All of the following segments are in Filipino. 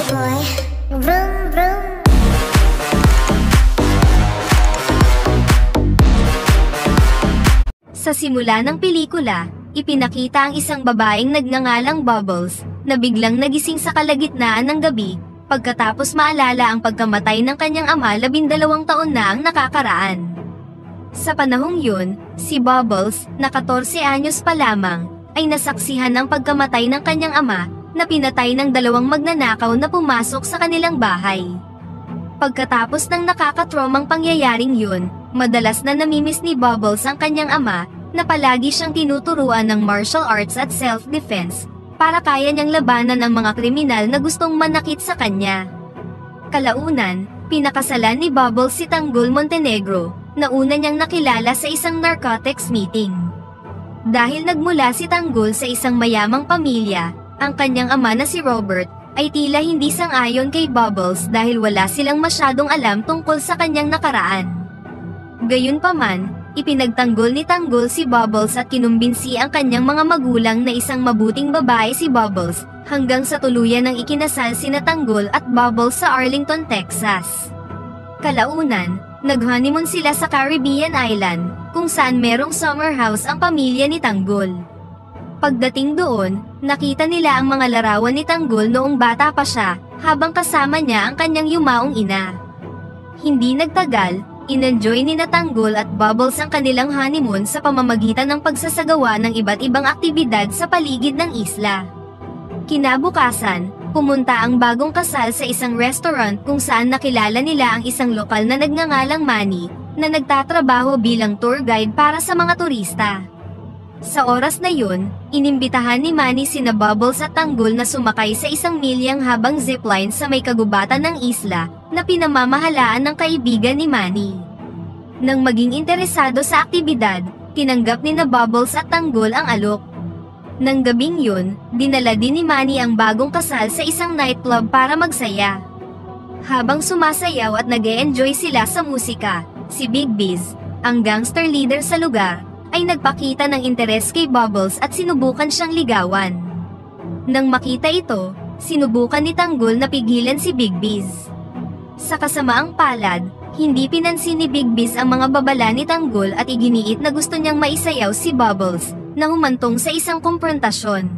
boy. Vroom, vroom. Sa simula ng pelikula, ipinakita ang isang babaeng nagngangalang Bubbles, na biglang nagising sa kalagitnaan ng gabi, pagkatapos maalala ang pagkamatay ng kanyang ama 12 taon na ang nakakaraan. Sa panahong yun, si Bubbles, na 14 anyos pa lamang, ay nasaksihan ang pagkamatay ng kanyang ama, na pinatay ng 2 magnanakaw na pumasok sa kanilang bahay. Pagkatapos ng nakakatromang pangyayaring yun, madalas na namimiss ni Bubbles ang kanyang ama, na palagi siyang tinuturuan ng martial arts at self-defense, para kaya niyang labanan ang mga kriminal na gustong manakit sa kanya. Kalaunan, pinakasalan ni Bubbles si Tanggol Montenegro, na una niyang nakilala sa isang narcotics meeting. Dahil nagmula si Tanggol sa isang mayamang pamilya, ang kanyang ama na si Robert, ay tila hindi sang-ayon kay Bubbles dahil wala silang masyadong alam tungkol sa kanyang nakaraan. Gayunpaman, ipinagtanggol ni Tanggol si Bubbles at kinumbinsi ang kanyang mga magulang na isang mabuting babae si Bubbles, hanggang sa tuluyan ng ikinasal sina Tanggol at Bubbles sa Arlington, Texas. Kalaunan, nag-honeymoon sila sa Caribbean Island, kung saan merong summer house ang pamilya ni Tanggol. Pagdating doon, nakita nila ang mga larawan ni Tanggol noong bata pa siya, habang kasama niya ang kanyang yumaong ina. Hindi nagtagal, in-enjoy ni Tanggol at Bubbles ang kanilang honeymoon sa pamamagitan ng pagsasagawa ng iba't ibang aktibidad sa paligid ng isla. Kinabukasan, pumunta ang bagong kasal sa isang restaurant kung saan nakilala nila ang isang lokal na nagngangalang Manny, na nagtatrabaho bilang tour guide para sa mga turista. Sa oras na yun, inimbitahan ni Manny sina Bubbles at Tanggol na sumakay sa isang milyang habang zipline sa may kagubatan ng isla, na pinamamahalaan ng kaibigan ni Manny. Nang maging interesado sa aktibidad, tinanggap ni Bubbles at Tanggol ang alok. Nang gabing yun, dinala din ni Manny ang bagong kasal sa isang nightclub para magsaya. Habang sumasayaw at nag-e-enjoy sila sa musika, si Big Biz, ang gangster leader sa lugar, ay nagpakita ng interes kay Bubbles at sinubukan siyang ligawan. Nang makita ito, sinubukan ni Tanggol na pigilan si Big Biz. Sa kasamaang palad, hindi pinansin ni Big Biz ang mga babala ni Tanggol at iginiit na gusto niyang maisayaw si Bubbles, na humantong sa isang komprontasyon.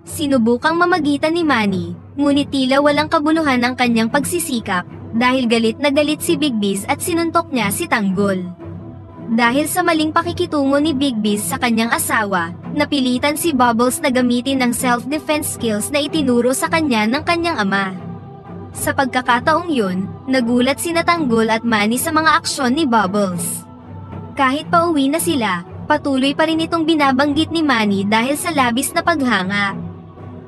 Sinubukang mamagitan ni Manny, ngunit tila walang kabuluhan ang kanyang pagsisikap, dahil galit na galit si Big Biz at sinuntok niya si Tanggol. Dahil sa maling pakikitungo ni Big Biz sa kanyang asawa, napilitan si Bubbles na gamitin ang self-defense skills na itinuro sa kanya ng kanyang ama. Sa pagkakataong yun, nagulat sina Tanggol at Manny sa mga aksyon ni Bubbles. Kahit pauwi na sila, patuloy pa rin itong binabanggit ni Manny dahil sa labis na paghanga.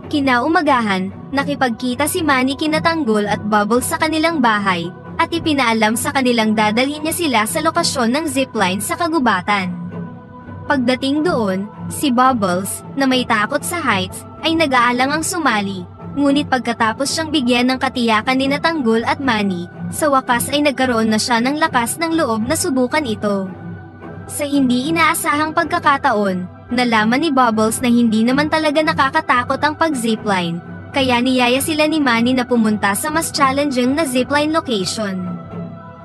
Kinaumagahan, nakipagkita si Manny kina Tanggol at Bubbles sa kanilang bahay, at ipinaalam sa kanilang dadalhin niya sila sa lokasyon ng zipline sa kagubatan. Pagdating doon, si Bubbles, na may takot sa heights, ay nag-aalangang sumali, ngunit pagkatapos siyang bigyan ng katiyakan ni Tanggol at Manny, sa wakas ay nagkaroon na siya ng lakas ng loob na subukan ito. Sa hindi inaasahang pagkakataon, nalaman ni Bubbles na hindi naman talaga nakakatakot ang pag-zipline, kaya niyaya sila ni Manny na pumunta sa mas challenging na zipline location.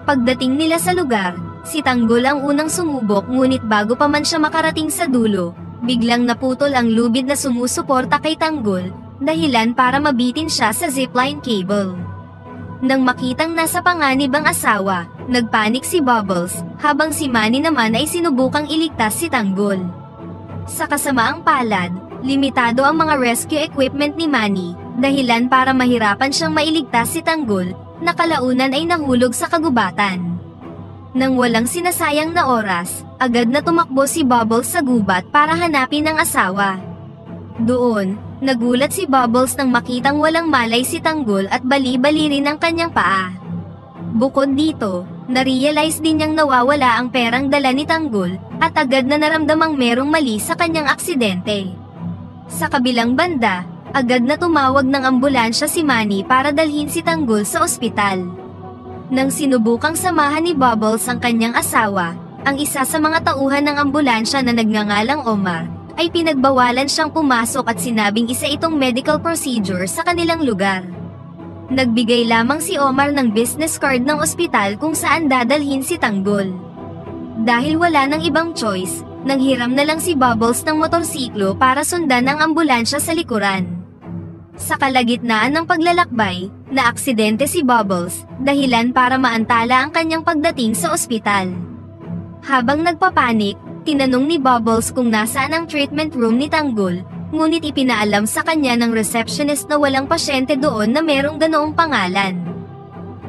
Pagdating nila sa lugar, si Tanggol ang unang sumubok ngunit bago pa man siya makarating sa dulo, biglang naputol ang lubid na sumusuporta kay Tanggol, dahilan para mabitin siya sa zipline cable. Nang makitang nasa panganib ang asawa, nagpanik si Bubbles, habang si Manny naman ay sinubukang iligtas si Tanggol. Sa kasamaang palad, limitado ang mga rescue equipment ni Manny, dahilan para mahirapan siyang mailigtas si Tanggol, na kalaunan ay nahulog sa kagubatan. Nang walang sinasayang na oras, agad na tumakbo si Bubbles sa gubat para hanapin ang asawa. Doon, nagulat si Bubbles nang makitang walang malay si Tanggol at bali-bali rin ang kanyang paa. Bukod dito, narealize din niyang nawawala ang perang dala ni Tanggol, at agad na naramdamang merong mali sa kanyang aksidente. Sa kabilang banda, agad na tumawag ng ambulansya si Manny para dalhin si Tanggol sa ospital. Nang sinubukang samahan ni Bubbles ang kanyang asawa, ang isa sa mga tauhan ng ambulansya na nagngangalang Omar, ay pinagbawalan siyang pumasok at sinabing isa itong medical procedure sa kanilang lugar. Nagbigay lamang si Omar ng business card ng ospital kung saan dadalhin si Tanggol. Dahil wala nang ibang choice, nanghiram na lang si Bubbles ng motorsiklo para sundan ang ambulansya sa likuran. Sa kalagitnaan ng paglalakbay, naaksidente si Bubbles, dahilan para maantala ang kanyang pagdating sa ospital. Habang nagpapanik, tinanong ni Bubbles kung nasaan ang treatment room ni Tanggol, ngunit ipinaalam sa kanya ng receptionist na walang pasyente doon na merong ganoong pangalan.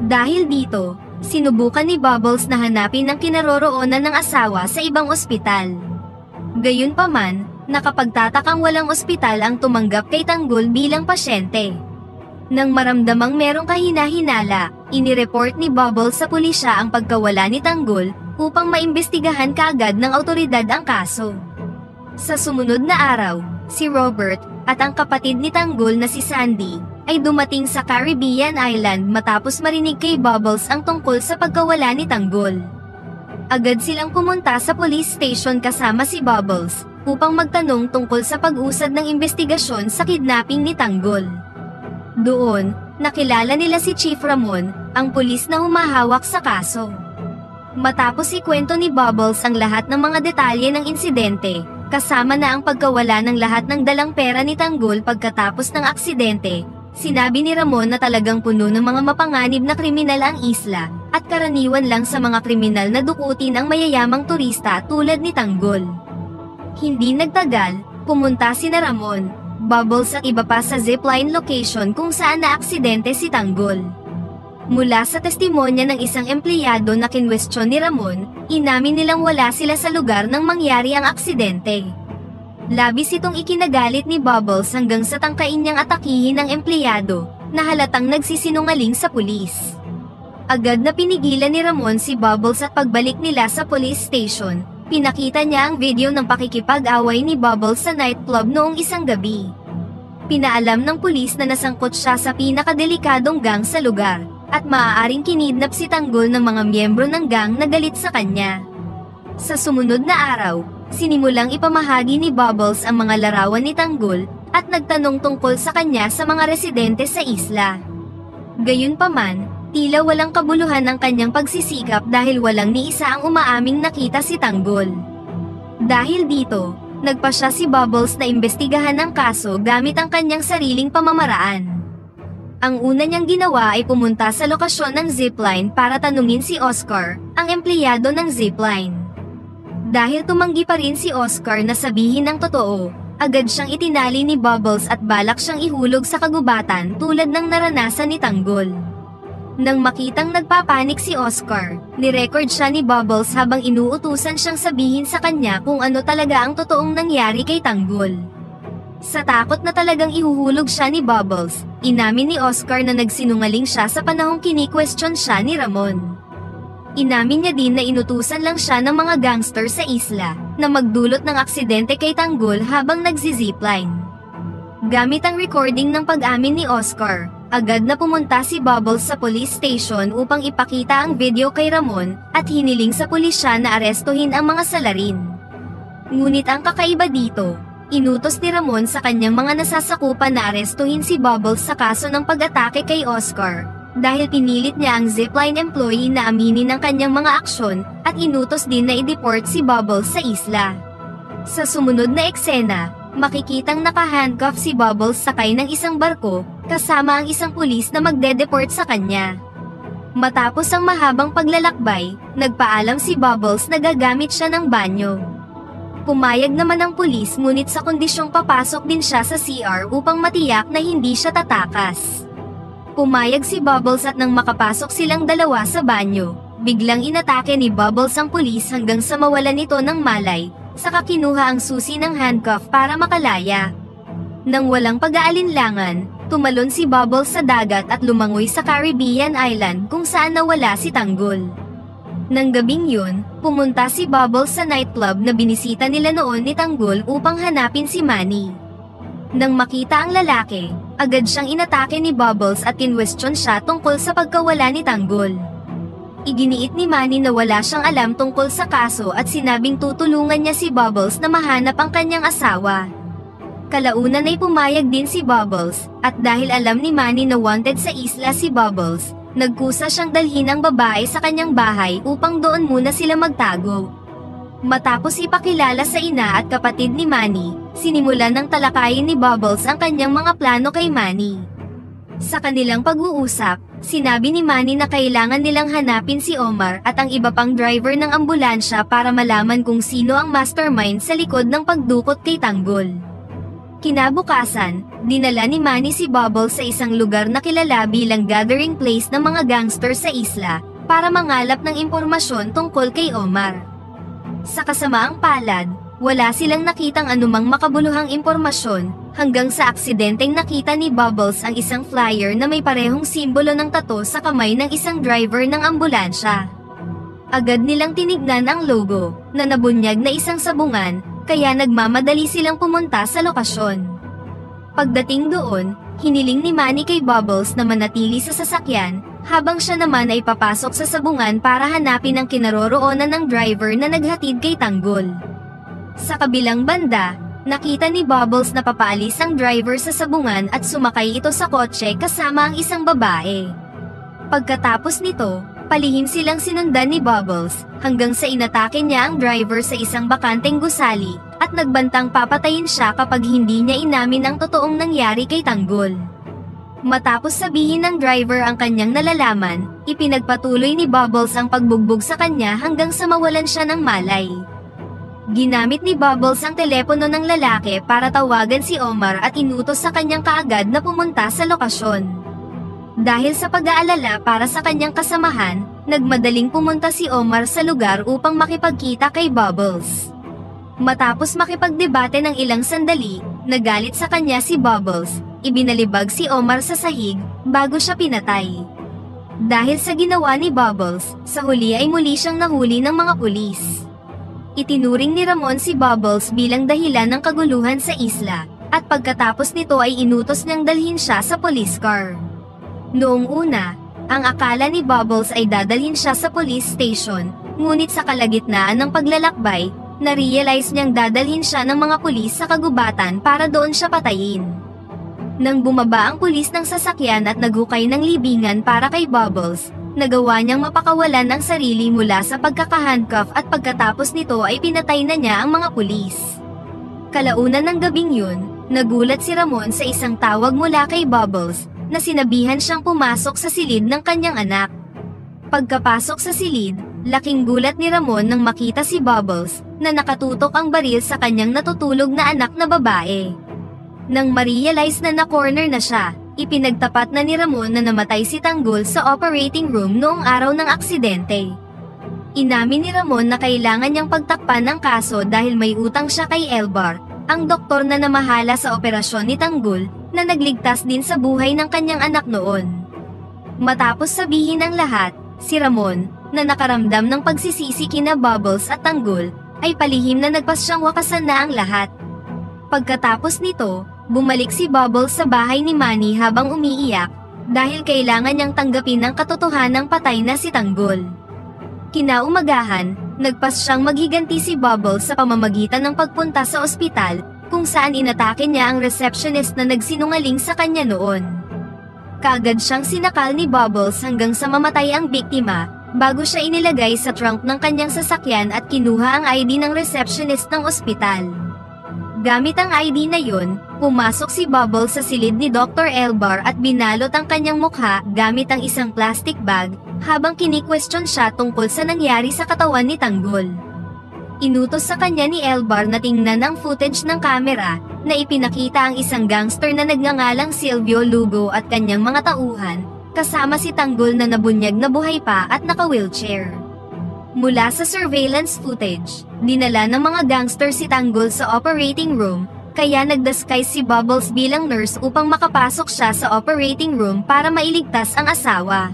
Dahil dito, sinubukan ni Bubbles na hanapin ang kinaroroonan ng asawa sa ibang ospital. Gayunpaman, nakapagtatakang walang ospital ang tumanggap kay Tanggol bilang pasyente. Nang maramdamang merong kahina-hinala, inireport ni Bubbles sa pulisya ang pagkawala ni Tanggol upang maimbestigahan kaagad ng awtoridad ang kaso. Sa sumunod na araw, si Robert at ang kapatid ni Tanggol na si Sandy ay dumating sa Caribbean Island matapos marinig kay Bubbles ang tungkol sa pagkawala ni Tanggol. Agad silang pumunta sa police station kasama si Bubbles upang magtanong tungkol sa pag-usad ng investigasyon sa kidnapping ni Tanggol. Doon, nakilala nila si Chief Ramon, ang pulis na humahawak sa kaso. Matapos ikwento ni Bubbles ang lahat ng mga detalye ng insidente, kasama na ang pagkawala ng lahat ng dalang pera ni Tanggol pagkatapos ng aksidente, sinabi ni Ramon na talagang puno ng mga mapanganib na kriminal ang isla, at karaniwan lang sa mga kriminal na dukutin ang mayayamang turista tulad ni Tanggol. Hindi nagtagal, pumunta sina Ramon, Bubbles at iba pa sa zipline location kung saan naaksidente si Tanggol. Mula sa testimonya ng isang empleyado na kinwestiyon ni Ramon, inamin nilang wala sila sa lugar nang mangyari ang aksidente. Labis itong ikinagalit ni Bubbles hanggang sa tangkain niyang atakihin ang empleyado, na halatang nagsisinungaling sa pulis. Agad na pinigilan ni Ramon si Bubbles at pagbalik nila sa police station, pinakita niya ang video ng pakikipag-away ni Bubbles sa nightclub noong isang gabi. Pinaalam ng pulis na nasangkot siya sa pinakadelikadong gang sa lugar, at maaaring kinidnap si Tanggol ng mga miyembro ng gang na galit sa kanya. Sa sumunod na araw, sinimulang ipamahagi ni Bubbles ang mga larawan ni Tanggol, at nagtanong tungkol sa kanya sa mga residente sa isla. Gayunpaman, tila walang kabuluhan ang kanyang pagsisikap dahil walang ni isa ang umaaming nakita si Tanggol. Dahil dito, nagpasya si Bubbles na imbestigahan ang kaso gamit ang kanyang sariling pamamaraan. Ang una niyang ginawa ay pumunta sa lokasyon ng zipline para tanungin si Oscar, ang empleyado ng zipline. Dahil tumanggi pa rin si Oscar na sabihin ang totoo, agad siyang itinali ni Bubbles at balak siyang ihulog sa kagubatan tulad ng naranasan ni Tanggol. Nang makitang nagpapanik si Oscar, nirecord siya ni Bubbles habang inuutusan siyang sabihin sa kanya kung ano talaga ang totoong nangyari kay Tanggol. Sa takot na talagang ihuhulog siya ni Bubbles, inamin ni Oscar na nagsinungaling siya sa panahong kini-question siya ni Ramon. Inamin niya din na inutusan lang siya ng mga gangster sa isla, na magdulot ng aksidente kay Tanggol habang nagzi-zipline. Gamit ang recording ng pag-amin ni Oscar, agad na pumunta si Bubbles sa police station upang ipakita ang video kay Ramon, at hiniling sa pulisya na arestuhin ang mga salarin. Ngunit ang kakaiba dito, inutos ni Ramon sa kanyang mga nasasakupan na arestuhin si Bubbles sa kaso ng pag-atake kay Oscar, dahil pinilit niya ang zipline employee na aminin ang kanyang mga aksyon, at inutos din na i-deport si Bubbles sa isla. Sa sumunod na eksena, makikitang naka-handcuff si Bubbles sakay ng isang barko, kasama ang isang pulis na magde-deport sa kanya. Matapos ang mahabang paglalakbay, nagpaalam si Bubbles na gagamit siya ng banyo. Pumayag naman ang pulis ngunit sa kondisyong papasok din siya sa CR upang matiyak na hindi siya tatakas. Pumayag si Bubbles at nang makapasok silang dalawa sa banyo, biglang inatake ni Bubbles ang pulis hanggang sa mawalan ito ng malay, saka kinuha ang susi ng handcuff para makalaya. Nang walang pag-aalinlangan, tumalon si Bubbles sa dagat at lumangoy sa Caribbean Island kung saan nawala si Tanggol. Nang gabing yun, pumunta si Bubbles sa nightclub na binisita nila noon ni Tanggol upang hanapin si Manny. Nang makita ang lalaki, agad siyang inatake ni Bubbles at kinwestiyon siya tungkol sa pagkawala ni Tanggol. Iginiit ni Manny na wala siyang alam tungkol sa kaso at sinabing tutulungan niya si Bubbles na mahanap ang kanyang asawa. Kalaunan ay pumayag din si Bubbles, at dahil alam ni Manny na wanted sa isla si Bubbles, nagkusa siyang dalhin ang babae sa kanyang bahay upang doon muna sila magtago. Matapos ipakilala sa ina at kapatid ni Manny, sinimulan ng talakayin ni Bubbles ang kanyang mga plano kay Manny. Sa kanilang pag-uusap, sinabi ni Manny na kailangan nilang hanapin si Omar at ang iba pang driver ng ambulansya para malaman kung sino ang mastermind sa likod ng pagdukot kay Tanggol. Kinabukasan, dinala ni Manny si Bubbles sa isang lugar na kilala bilang gathering place ng mga gangster sa isla, para mangalap ng impormasyon tungkol kay Omar. Sa kasamaang palad, wala silang nakitang anumang makabuluhang impormasyon, hanggang sa aksidenteng nakita ni Bubbles ang isang flyer na may parehong simbolo ng tattoo sa kamay ng isang driver ng ambulansya. Agad nilang tinignan ang logo, na nabunyag na isang sabungan, kaya nagmamadali silang pumunta sa lokasyon. Pagdating doon, hiniling ni Manny kay Bubbles na manatili sa sasakyan, habang siya naman ay papasok sa sabungan para hanapin ang kinaroroonan ng driver na naghatid kay Tanggol. Sa kabilang banda, nakita ni Bubbles na papaalis ang driver sa sabungan at sumakay ito sa kotse kasama ang isang babae. Pagkatapos nito, palihim silang sinundan ni Bubbles, hanggang sa inatake niya ang driver sa isang bakanteng gusali, at nagbantang papatayin siya kapag hindi niya inamin ang totoong nangyari kay Tanggol. Matapos sabihin ng driver ang kanyang nalalaman, ipinagpatuloy ni Bubbles ang pagbugbog sa kanya hanggang sa mawalan siya ng malay. Ginamit ni Bubbles ang telepono ng lalaki para tawagan si Omar at inutos sa kanyang kaagad na pumunta sa lokasyon. Dahil sa pag-aalala para sa kanyang kasamahan, nagmadaling pumunta si Omar sa lugar upang makipagkita kay Bubbles. Matapos makipagdebate ng ilang sandali, nagalit sa kanya si Bubbles, ibinalibag si Omar sa sahig, bago siya pinatay. Dahil sa ginawa ni Bubbles, sa huli ay muli siyang nahuli ng mga pulis. Itinuring ni Ramon si Bubbles bilang dahilan ng kaguluhan sa isla, at pagkatapos nito ay inutos niyang dalhin siya sa police car. Noong una, ang akala ni Bubbles ay dadalhin siya sa police station, ngunit sa kalagitnaan ng paglalakbay, na-realize niyang dadalhin siya ng mga pulis sa kagubatan para doon siya patayin. Nang bumaba ang pulis ng sasakyan at naghukay ng libingan para kay Bubbles, nagawa niyang mapakawalan ang sarili mula sa pagkakahandcuff at pagkatapos nito ay pinatay na niya ang mga pulis. Kalaunan ng gabing yun, nagulat si Ramon sa isang tawag mula kay Bubbles, na sinabihan siyang pumasok sa silid ng kanyang anak. Pagkapasok sa silid, laking gulat ni Ramon nang makita si Bubbles, na nakatutok ang baril sa kanyang natutulog na anak na babae. Nang ma-realize na na-corner na siya, ipinagtapat na ni Ramon na namatay si Tanggol sa operating room noong araw ng aksidente. Inamin ni Ramon na kailangan niyang pagtakpan ng kaso dahil may utang siya kay Elbar, ang doktor na namahala sa operasyon ni Tanggol, na nagligtas din sa buhay ng kanyang anak noon. Matapos sabihin ang lahat, si Ramon, na nakaramdam ng pagsisisi kina Bubbles at Tanggol, ay palihim na nagpasyang wakasan na ang lahat. Pagkatapos nito, bumalik si Bubbles sa bahay ni Manny habang umiiyak, dahil kailangan niyang tanggapin ang katotohanang patay na si Tanggol. Kinaumagahan, nagpasyang maghiganti si Bubbles sa pamamagitan ng pagpunta sa ospital, kung saan inatake niya ang receptionist na nagsinungaling sa kanya noon. Kaagad siyang sinakal ni Bubbles hanggang sa mamatay ang biktima, bago siya inilagay sa trunk ng kanyang sasakyan at kinuha ang ID ng receptionist ng ospital. Gamit ang ID na yun, pumasok si Bubbles sa silid ni Dr. Elbar at binalot ang kanyang mukha gamit ang isang plastic bag, habang kini-question siya tungkol sa nangyari sa katawan ni Tanggol. Inutos sa kanya ni Elbar na tingnan ang footage ng kamera, na ipinakita ang isang gangster na nagngangalang Silvio Lugo at kanyang mga tauhan, kasama si Tanggol na nabunyag na buhay pa at naka-wheelchair. Mula sa surveillance footage, dinala ng mga gangster si Tanggol sa operating room, kaya nag-disguise si Bubbles bilang nurse upang makapasok siya sa operating room para mailigtas ang asawa.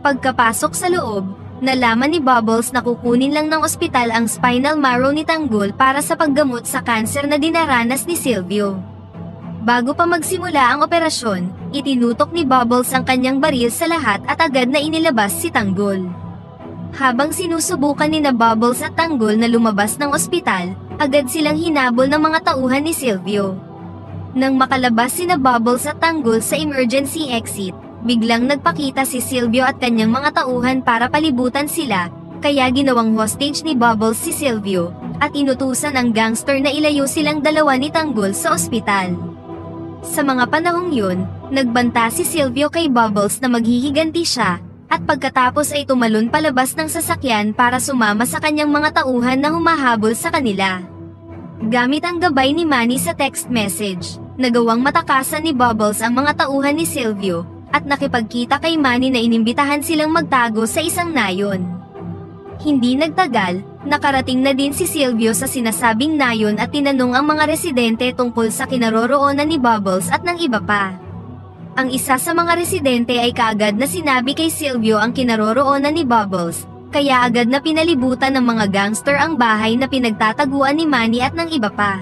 Pagkapasok sa loob, nalaman ni Bubbles na kukunin lang ng ospital ang spinal marrow ni Tanggol para sa paggamot sa kanser na dinaranas ni Silvio. Bago pa magsimula ang operasyon, itinutok ni Bubbles ang kanyang baril sa lahat at agad na inilabas si Tanggol. Habang sinusubukan ni na Bubbles at Tanggol na lumabas ng ospital, agad silang hinabol ng mga tauhan ni Silvio. Nang makalabas sina Bubbles at Tanggol sa emergency exit, biglang nagpakita si Silvio at kanyang mga tauhan para palibutan sila, kaya ginawang hostage ni Bubbles si Silvio, at inutusan ang gangster na ilayo silang dalawa ni Tanggol sa ospital. Sa mga panahong yun, nagbanta si Silvio kay Bubbles na maghihiganti siya, at pagkatapos ay tumalon palabas ng sasakyan para sumama sa kanyang mga tauhan na humahabol sa kanila. Gamit ang gabay ni Manny sa text message, nagawang matakasan ni Bubbles ang mga tauhan ni Silvio, at nakipagkita kay Manny na inimbitahan silang magtago sa isang nayon. Hindi nagtagal, nakarating na din si Silvio sa sinasabing nayon at tinanong ang mga residente tungkol sa kinaroroonan ni Bubbles at ng iba pa. Ang isa sa mga residente ay kaagad na sinabi kay Silvio ang kinaroroonan ni Bubbles, kaya agad na pinalibutan ng mga gangster ang bahay na pinagtataguan ni Manny at ng iba pa.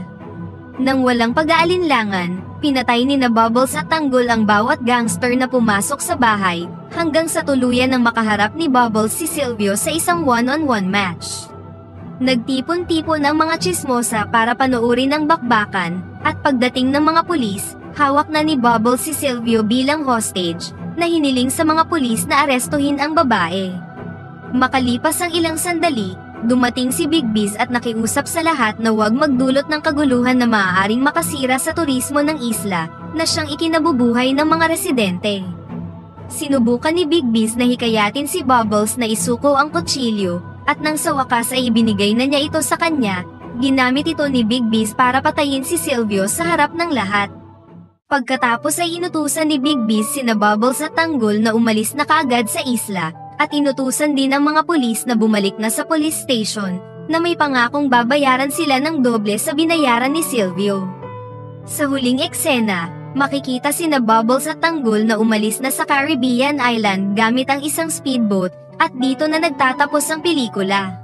Nang walang pag-aalinlangan, pinatay ni na Bubbles at Tanggol ang bawat gangster na pumasok sa bahay, hanggang sa tuluyan ng makaharap ni Bubbles si Silvio sa isang one-on-one match. Nagtipon-tipon ang mga tsismosa para panoorin ang bakbakan, at pagdating ng mga pulis, hawak na ni Bubbles si Silvio bilang hostage, na hiniling sa mga pulis na arestuhin ang babae. Makalipas ang ilang sandali, dumating si Big Biz at nakiusap sa lahat na huwag magdulot ng kaguluhan na maaaring makasira sa turismo ng isla, na siyang ikinabubuhay ng mga residente. Sinubukan ni Big Biz na hikayatin si Bubbles na isuko ang kutsilyo, at nang sa wakas ay ibinigay na niya ito sa kanya, ginamit ito ni Big Biz para patayin si Silvio sa harap ng lahat. Pagkatapos ay inutusan ni Big Biz sina Bubbles at Tanggol na umalis na kaagad sa isla, at inutusan din ang mga pulis na bumalik na sa police station, na may pangakong babayaran sila ng doble sa binayaran ni Silvio. Sa huling eksena, makikita sina Bubbles at Tanggol na umalis na sa Caribbean Island gamit ang isang speedboat, at dito na nagtatapos ang pelikula.